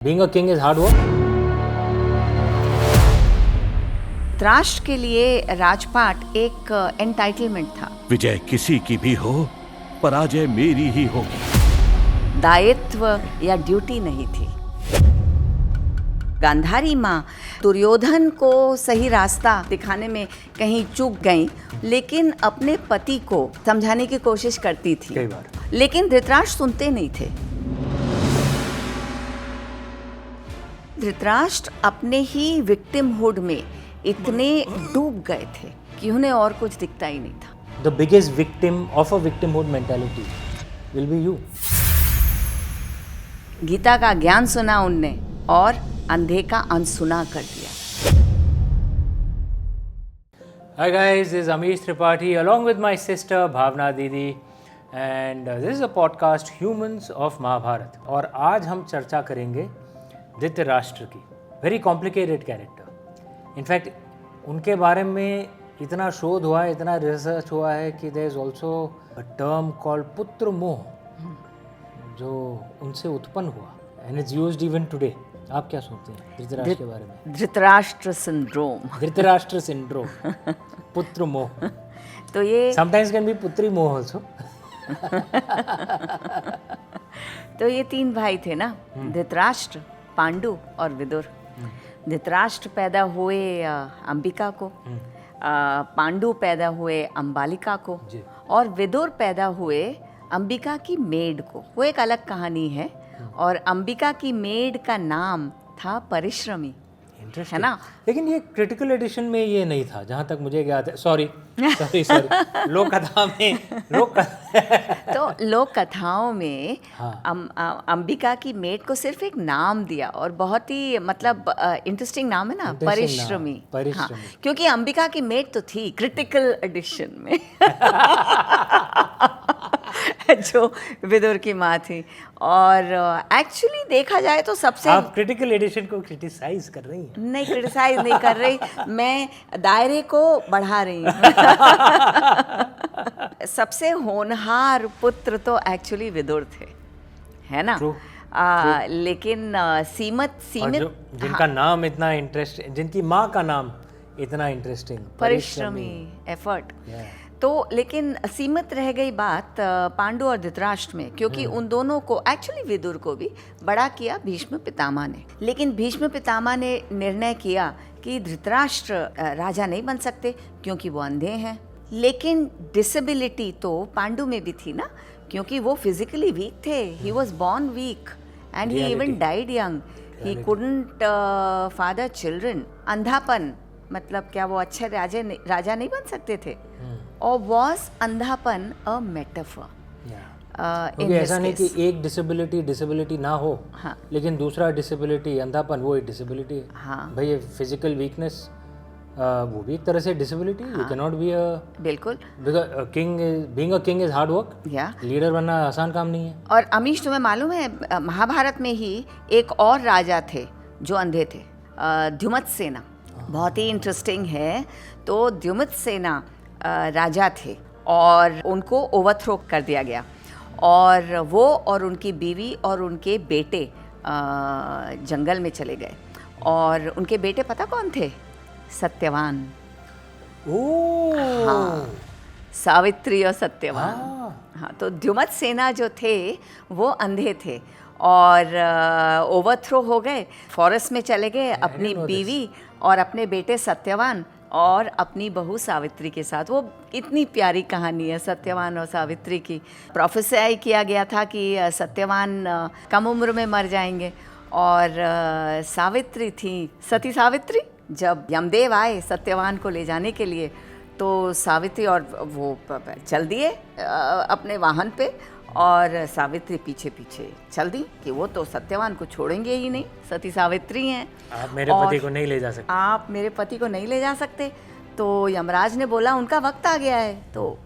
Being a king is hard work. राष्ट्र के लिए राजपाट एक एंटाइटलमेंट था। विजय किसी की भी हो, पराजय मेरी ही होगी। दायित्व या ड्यूटी नहीं थी। गांधारी माँ दुर्योधन को सही रास्ता दिखाने में कहीं चूक गईं, लेकिन अपने पति को समझाने की कोशिश करती थी कई बार। लेकिन धृतराष्ट्र सुनते नहीं थे। धृतराष्ट्र अपने ही विक्टिमहुड में इतने डूब गए थे कि उन्हें और कुछ दिखता ही नहीं था। The biggest victim of a victimhood mentality will be you. Gita का ज्ञान सुना उनने और अंधे का अनसुना कर दिया। Hi guys, this is Amish Tripathi along with my sister Bhavna Didi and this is a podcast Humans of Mahabharata. और आज हम चर्चा करेंगे धृतराष्ट्र की। Very complicated character. इनफैक्ट उनके बारे में इतना शोध हुआ है, इतना रिसर्च हुआ है कि there is also a term called पुत्र मोह जो उनसे उत्पन्न हुआ and it's used even today. आप क्या सोचते हैं धृतराष्ट्र के बारे में? धृतराष्ट्र सिंड्रोम। धृतराष्ट्र सिंड्रोम, पुत्र मोह। तो ये समटाइम्स कैन बी पुत्री मोह आल्सो। तो ये तीन भाई थे ना, धृतराष्ट्र, पांडु और विदुर। धृतराष्ट्र पैदा हुए अंबिका को, पांडु पैदा हुए अंबालिका को और विदुर पैदा हुए अंबिका की मेड को। वो एक अलग कहानी है और अंबिका की मेड का नाम था परिश्रमी, है ना। लेकिन ये क्रिटिकल एडिशन में ये नहीं था जहाँ तक मुझे याद है। सॉरी लोक कथा में तो लोक कथाओं में अंबिका की मेड को सिर्फ एक नाम दिया और बहुत ही मतलब इंटरेस्टिंग नाम है ना, परिश्रमी। हाँ, क्योंकि अंबिका की मेड तो थी क्रिटिकल एडिशन में जो विदुर की माँ थी। और एक्चुअली देखा जाए तो सबसे आप क्रिटिकल एडिशन को क्रिटिसाइज कर रही हैं। नहीं, क्रिटिसाइज नहीं कर रही, मैं दायरे को बढ़ा रही हूँ। सबसे होनहार पुत्र तो एक्चुअली विदुर थे, है ना। लेकिन सीमित जिनका नाम इतना इंटरेस्टिंग, जिनकी माँ का नाम इतना इंटरेस्टिंग, परिश्रमी, एफर्ट। तो लेकिन सीमित रह गई बात पांडु और धृतराष्ट्र में, क्योंकि उन दोनों को, एक्चुअली विदुर को भी बड़ा किया भीष्म पितामह ने। लेकिन भीष्म पितामह ने निर्णय किया कि धृतराष्ट्र राजा नहीं बन सकते क्योंकि वो अंधे हैं। लेकिन डिसेबिलिटी तो पांडु में भी थी ना, क्योंकि वो फिजिकली वीक थे। He was born weak and he even died young. He couldn't father children. अंधापन मतलब क्या वो अच्छे राजा नहीं बन सकते थे? और वॉज अंधापन अ मेटाफर? क्योंकि ऐसा नहीं कि एक डिसेबिलिटी ना हो, हाँ, लेकिन दूसरा डिसेबिलिटी अंधापन वो एक डिसेबिलिटी है। हाँ, भाई ये फिजिकल वीकनेस वो भी एक तरह से disability. You can not be a बिल्कुल। Being a king is hard work. या लीडर बनना आसान काम नहीं है। और अमीश, तुम्हें मालूम है महाभारत में ही एक और राजा थे जो अंधे थे, द्युमत सेना। बहुत ही इंटरेस्टिंग है। तो द्युमत सेना राजा थे और उनको ओवरथ्रो कर दिया गया और वो और उनकी बीवी और उनके बेटे जंगल में चले गए। और उनके बेटे पता कौन थे? सत्यवान। हाँ, सावित्री और सत्यवान। हाँ, तो द्युमत सेना जो थे वो अंधे थे और ओवरथ्रो हो गए, फॉरेस्ट में चले गए अपनी बीवी और अपने बेटे सत्यवान और अपनी बहू सावित्री के साथ। वो इतनी प्यारी कहानी है सत्यवान और सावित्री की। प्रोफेसाई किया गया था कि सत्यवान कम उम्र में मर जाएंगे और सावित्री थी सती सावित्री। जब यमदेव आए सत्यवान को ले जाने के लिए तो सावित्री और वो चल दिए अपने वाहन पे और सावित्री पीछे पीछे चल दी कि वो तो सत्यवान को छोड़ेंगे ही नहीं, सती सावित्री हैं। आप मेरे पति को नहीं ले जा सकते। आप मेरे पति को नहीं ले जा सकते। तो यमराज ने बोला उनका वक्त आ गया है। तो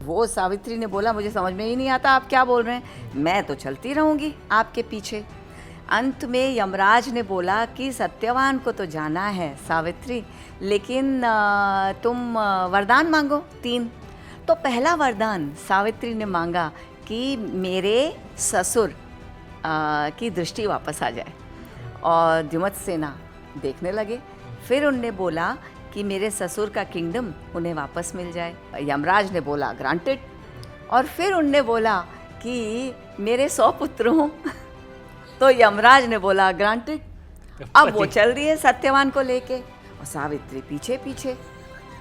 वो सावित्री ने बोला मुझे समझ में ही नहीं आता आप क्या बोल रहे हैं, मैं तो चलती रहूँगी आपके पीछे। अंत में यमराज ने बोला कि सत्यवान को तो जाना है सावित्री, लेकिन तुम वरदान मांगो 3। तो पहला वरदान सावित्री ने मांगा कि मेरे ससुर की दृष्टि वापस आ जाए। और द्युमत सेना देखने लगे। फिर उनने बोला कि मेरे ससुर का किंगडम उन्हें वापस मिल जाए। यमराज ने बोला ग्रांटेड। और फिर उनने बोला कि मेरे 100 पुत्र हों तो यमराज ने बोला ग्रांटेड। अब वो चल रही है सत्यवान को लेके और सावित्री पीछे पीछे।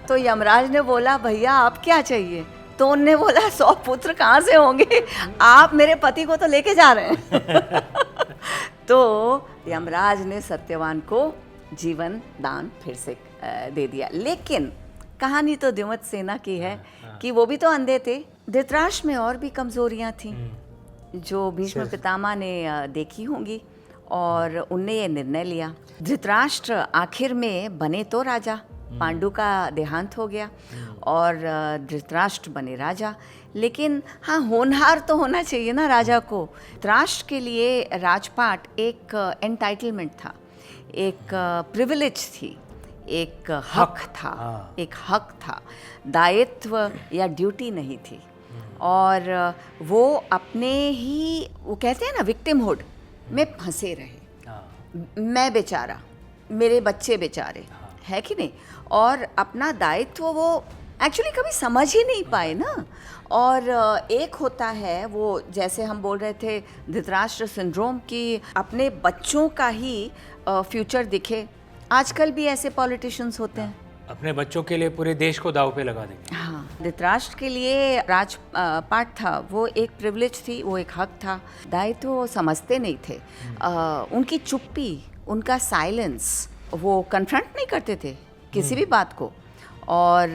तो यमराज ने बोला भैया आप क्या चाहिए? तो उनने बोला 100 पुत्र कहाँ से होंगे, आप मेरे पति को तो लेके जा रहे हैं। तो यमराज ने सत्यवान को जीवन दान फिर से दे दिया। लेकिन कहानी तो द्युमत सेना की है कि वो भी तो अंधे थे। धृतराष्ट्र में और भी कमजोरियां थीं जो भीष्म पितामह ने देखी होंगी और उनने ये निर्णय लिया। धृतराष्ट्र आखिर में बने तो राजा, पांडु का देहांत हो गया और धृतराष्ट्र बने राजा। लेकिन हाँ, होनहार तो होना चाहिए ना राजा को। धृतराष्ट्र के लिए राजपाट एक एंटाइटलमेंट था, एक प्रिविलेज थी, एक हक था, एक हक था, दायित्व या ड्यूटी नहीं थी। और वो अपने ही, वो कहते हैं ना, विक्टिमहुड में फंसे रहे। मैं बेचारा, मेरे बच्चे बेचारे, है कि नहीं? और अपना दायित्व वो एक्चुअली कभी समझ ही नहीं पाए ना। और एक होता है वो, जैसे हम बोल रहे थे धृतराष्ट्र सिंड्रोम, की अपने बच्चों का ही फ्यूचर दिखे। आजकल भी ऐसे पॉलिटिशियंस होते हैं, अपने बच्चों के लिए पूरे देश को दांव पे लगा देंगे। हाँ, धृतराष्ट्र के लिए राजपाट था, वो एक प्रिविलेज थी, वो एक हक था। दायित्व वो समझते नहीं थे। उनकी चुप्पी, उनका साइलेंस, वो कन्फ्रंट नहीं करते थे किसी भी बात को। और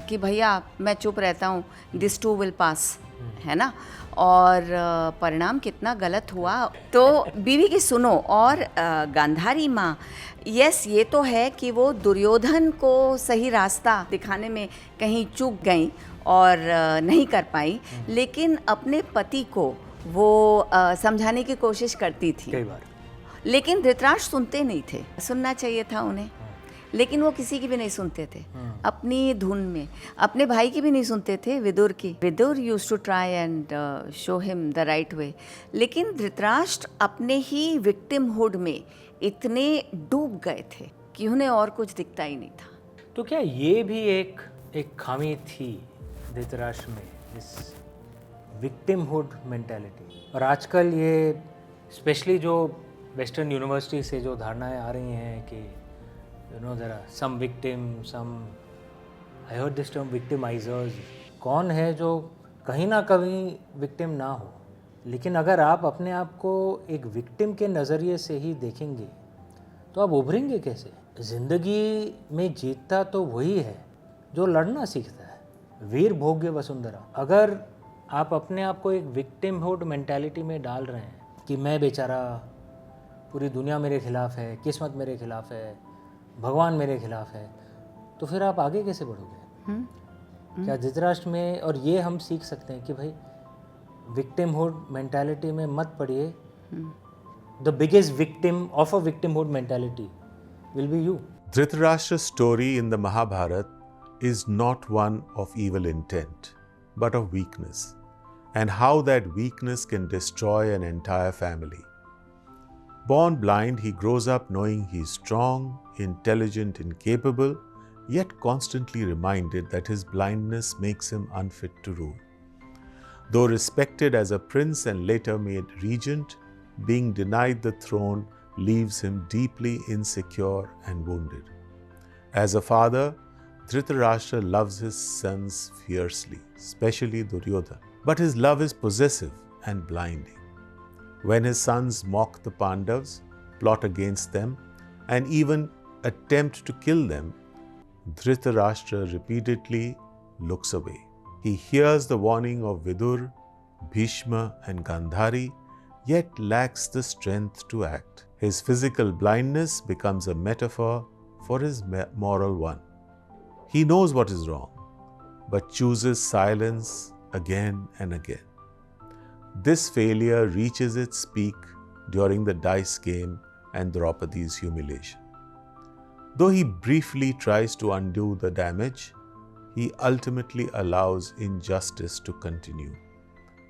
कि भैया मैं चुप रहता हूँ, दिस टू विल पास, है ना। और परिणाम कितना गलत हुआ। तो बीवी की सुनो। और गांधारी माँ, यस ये तो है कि वो दुर्योधन को सही रास्ता दिखाने में कहीं चूक गई और नहीं कर पाई, लेकिन अपने पति को वो समझाने की कोशिश करती थी कई बार। लेकिन धृतराष्ट्र सुनते नहीं थे। सुनना चाहिए था उन्हें, लेकिन वो किसी की भी नहीं सुनते थे, अपनी धुन में। अपने भाई की भी नहीं सुनते थे, विदुर की। Vidur used to try and show him the right way. लेकिन धृतराष्ट्र अपने ही विक्टिमहुड में इतने डूब गए थे कि उन्हें और कुछ दिखता ही नहीं था। तो क्या ये भी एक खामी थी धृतराष्ट्र में, इस विक्टिमहुड मेंटालिटी? और आजकल ये स्पेशली जो वेस्टर्न यूनिवर्सिटी से जो धारणाएं आ रही हैं कि you know there are some victim, some, I heard this term victimizers. कौन है जो कहीं ना कहीं विक्टिम ना हो? लेकिन अगर आप अपने आप को एक विक्टिम के नज़रिए से ही देखेंगे तो आप उभरेंगे कैसे? ज़िंदगी में जीतता तो वही है जो लड़ना सीखता है। वीर भोग्य वसुंधरा। अगर आप अपने आप को एक विक्टिमहुड मेंटालिटी में डाल रहे हैं कि मैं बेचारा, पूरी दुनिया मेरे खिलाफ है, किस्मत मेरे खिलाफ है, भगवान मेरे खिलाफ है, तो फिर आप आगे कैसे बढ़ोगे? क्या धृतराष्ट्र में, और ये हम सीख सकते हैं कि भाई विक्टिमहुड मेंटालिटी में मत पड़िए। The biggest victim of a victimhood mentality will be you. Dhritarashtra's story in the Mahabharata is not one of evil intent, but of weakness, and how that weakness can destroy an entire family. Born blind, he grows up knowing he is strong, intelligent, and capable, yet constantly reminded that his blindness makes him unfit to rule. Though respected as a prince and later made regent, being denied the throne leaves him deeply insecure and wounded. As a father, Dhritarashtra loves his sons fiercely, especially Duryodhana, but his love is possessive and blinding. When his sons mock the Pandavas, plot against them, and even attempt to kill them, Dhritarashtra repeatedly looks away. He hears the warning of Vidur, Bhishma, and Gandhari, yet lacks the strength to act. His physical blindness becomes a metaphor for his moral one. He knows what is wrong, but chooses silence again and again. This failure reaches its peak during the dice game and Draupadi's humiliation. Though he briefly tries to undo the damage, he ultimately allows injustice to continue,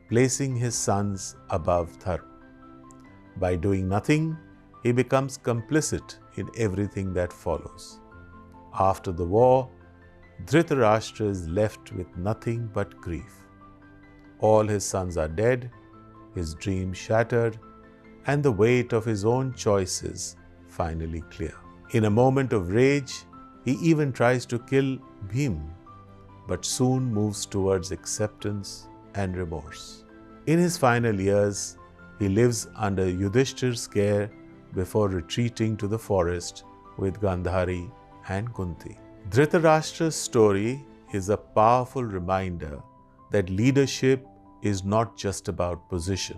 placing his sons above Dharma. By doing nothing, he becomes complicit in everything that follows. After the war, Dhritarashtra is left with nothing but grief. All his sons are dead, his dreams shattered, and the weight of his own choices finally clear. In a moment of rage, he even tries to kill Bhim, but soon moves towards acceptance and remorse. In his final years, he lives under Yudhishthir's care before retreating to the forest with Gandhari and Kunti. Dhritarashtra's story is a powerful reminder that leadership is not just about position,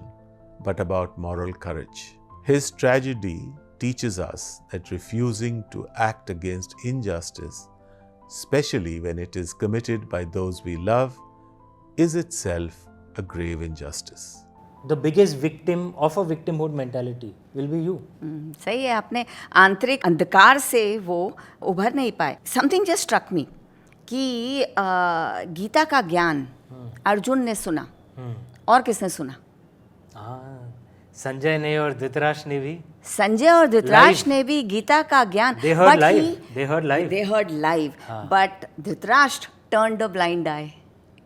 but about moral courage. His tragedy teaches us that refusing to act against injustice, especially when it is committed by those we love, is itself a grave injustice. The biggest victim of a victimhood mentality will be you. सही है, अपने आंतरिक अंधकार से वो उभर नहीं पाए. समथिंग जस्ट स्ट्रक मी कि गीता का ज्ञान अर्जुन ने सुना और किसने सुना? संजय ने और धृतराष्ट्र ने भी. संजय और धृतराष्ट्र ने भी गीता का ज्ञान They heard live. But Dhritarashtra turned a blind eye.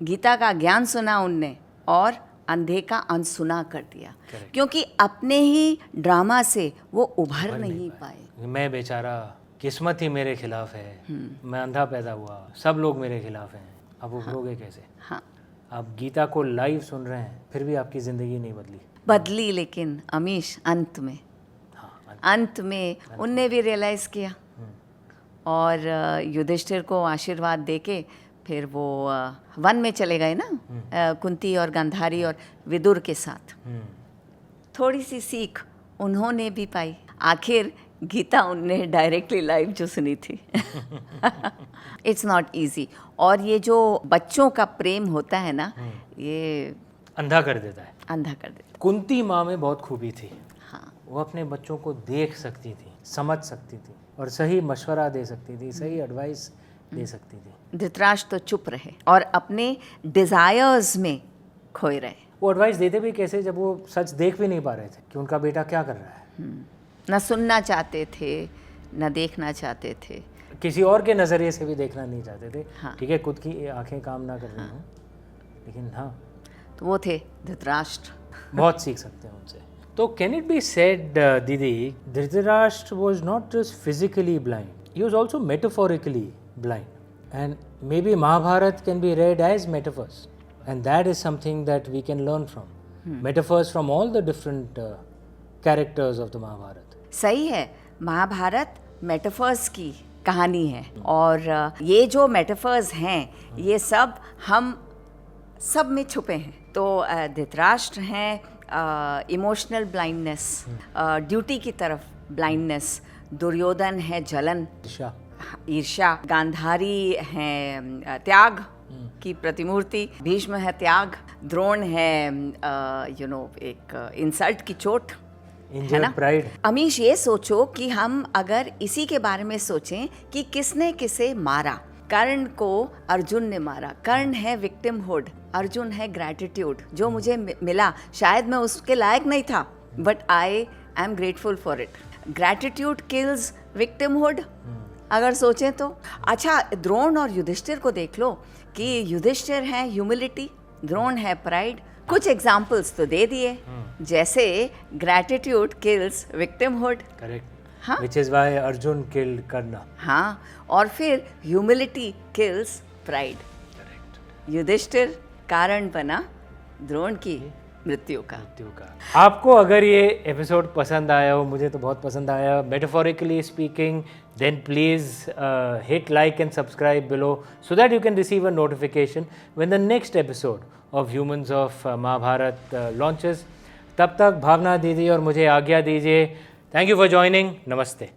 Gita का ज्ञान सुना उनने और अंधे का अनसुना कर दिया. क्योंकि अपने ही ड्रामा से वो उभर नहीं पाए. मैं बेचारा, किस्मत ही मेरे खिलाफ है. मैं अंधा पैदा हुआ, सब लोग मेरे खिलाफ हैं. अब उभरोगे कैसे? हाँ, आप गीता को लाइव सुन रहे हैं, फिर भी आपकी जिंदगी नहीं बदली. लेकिन अमीश अंत में उनने भी रियलाइज किया और युधिष्ठिर को आशीर्वाद देके फिर वो वन में चले गए ना, कुंती और गांधारी और विदुर के साथ. थोड़ी सी सीख उन्होंने भी पाई. आखिर गीता उनने डायरेक्टली लाइव जो सुनी थी. It's not easy. और ये जो बच्चों का प्रेम होता है ना, ये अंधा कर देता है. कुंती माँ में बहुत खूबी थी. हाँ, वो अपने बच्चों को देख सकती थी, समझ सकती थी और सही मशवरा दे सकती थी, सही एडवाइस दे सकती थी. धृतराष्ट्र तो चुप रहे और अपने डिजायर्स में खोए रहे. वो एडवाइस देते भी कैसे जब वो सच देख भी नहीं पा रहे थे कि उनका बेटा क्या कर रहा है. न सुनना चाहते थे, न देखना चाहते थे, किसी और के नज़रिए से भी देखना नहीं चाहते थे. हाँ. ठीक है, खुद की आंखें काम ना कर रही हों, लेकिन हाँ, तो वो थे धृतराष्ट्र. बहुत सीख सकते हैं उनसे. तो कैन इट बी सेड दीदी, Dhritarashtra was not just physically blind, he was also metaphorically blind, and maybe Mahabharata can be read as metaphors, and that is something that we can learn from. Metaphors from all the different characters of the Mahabharata. सही है, Mahabharat metaphors की कहानी है और ये जो metaphors हैं ये सब हम सब में छुपे हैं. तो धृतराष्ट्र हैं इमोशनल ब्लाइंडनेस, ड्यूटी की तरफ ब्लाइंडनेस. दुर्योधन है जलन, ईर्ष्या. गांधारी है त्याग की प्रतिमूर्ति. भीष्म है त्याग. द्रोण है एक इंसल्ट की चोट, है ना. प्राइड. अमीश, ये सोचो कि हम अगर इसी के बारे में सोचें कि किसने किसे मारा. कर्ण को अर्जुन ने मारा. कर्ण है विक्टिमहुड, अर्जुन है ग्रैटिट्यूड. जो मुझे मिला शायद मैं उसके लायक नहीं था, but I am grateful for it. Gratitude kills victimhood अगर सोचें तो. अच्छा, द्रोण और युधिष्ठिर को देख लो कि युधिष्ठिर है ह्यूमिलिटी, द्रोण है प्राइड. कुछ एग्जाम्पल्स तो दे दिए, जैसे ग्रैटिट्यूड किल्स विक्टिमहुड. करेक्ट. हाँ, which is why Arjun killed Karna. हाँ, और फिर humility kills pride. Correct. Yudhishthira कारण बना द्रोण की मृत्यु का. आपको अगर ये एपिसोड पसंद आया हो, मुझे तो बहुत पसंद आया, metaphorically speaking, then please hit like and subscribe below so that you can receive a notification when the next episode of Humans of Mahabharat launches. तब तक भावना दीदी और मुझे आज्ञा दीजिए. Thank you for joining. नमस्ते.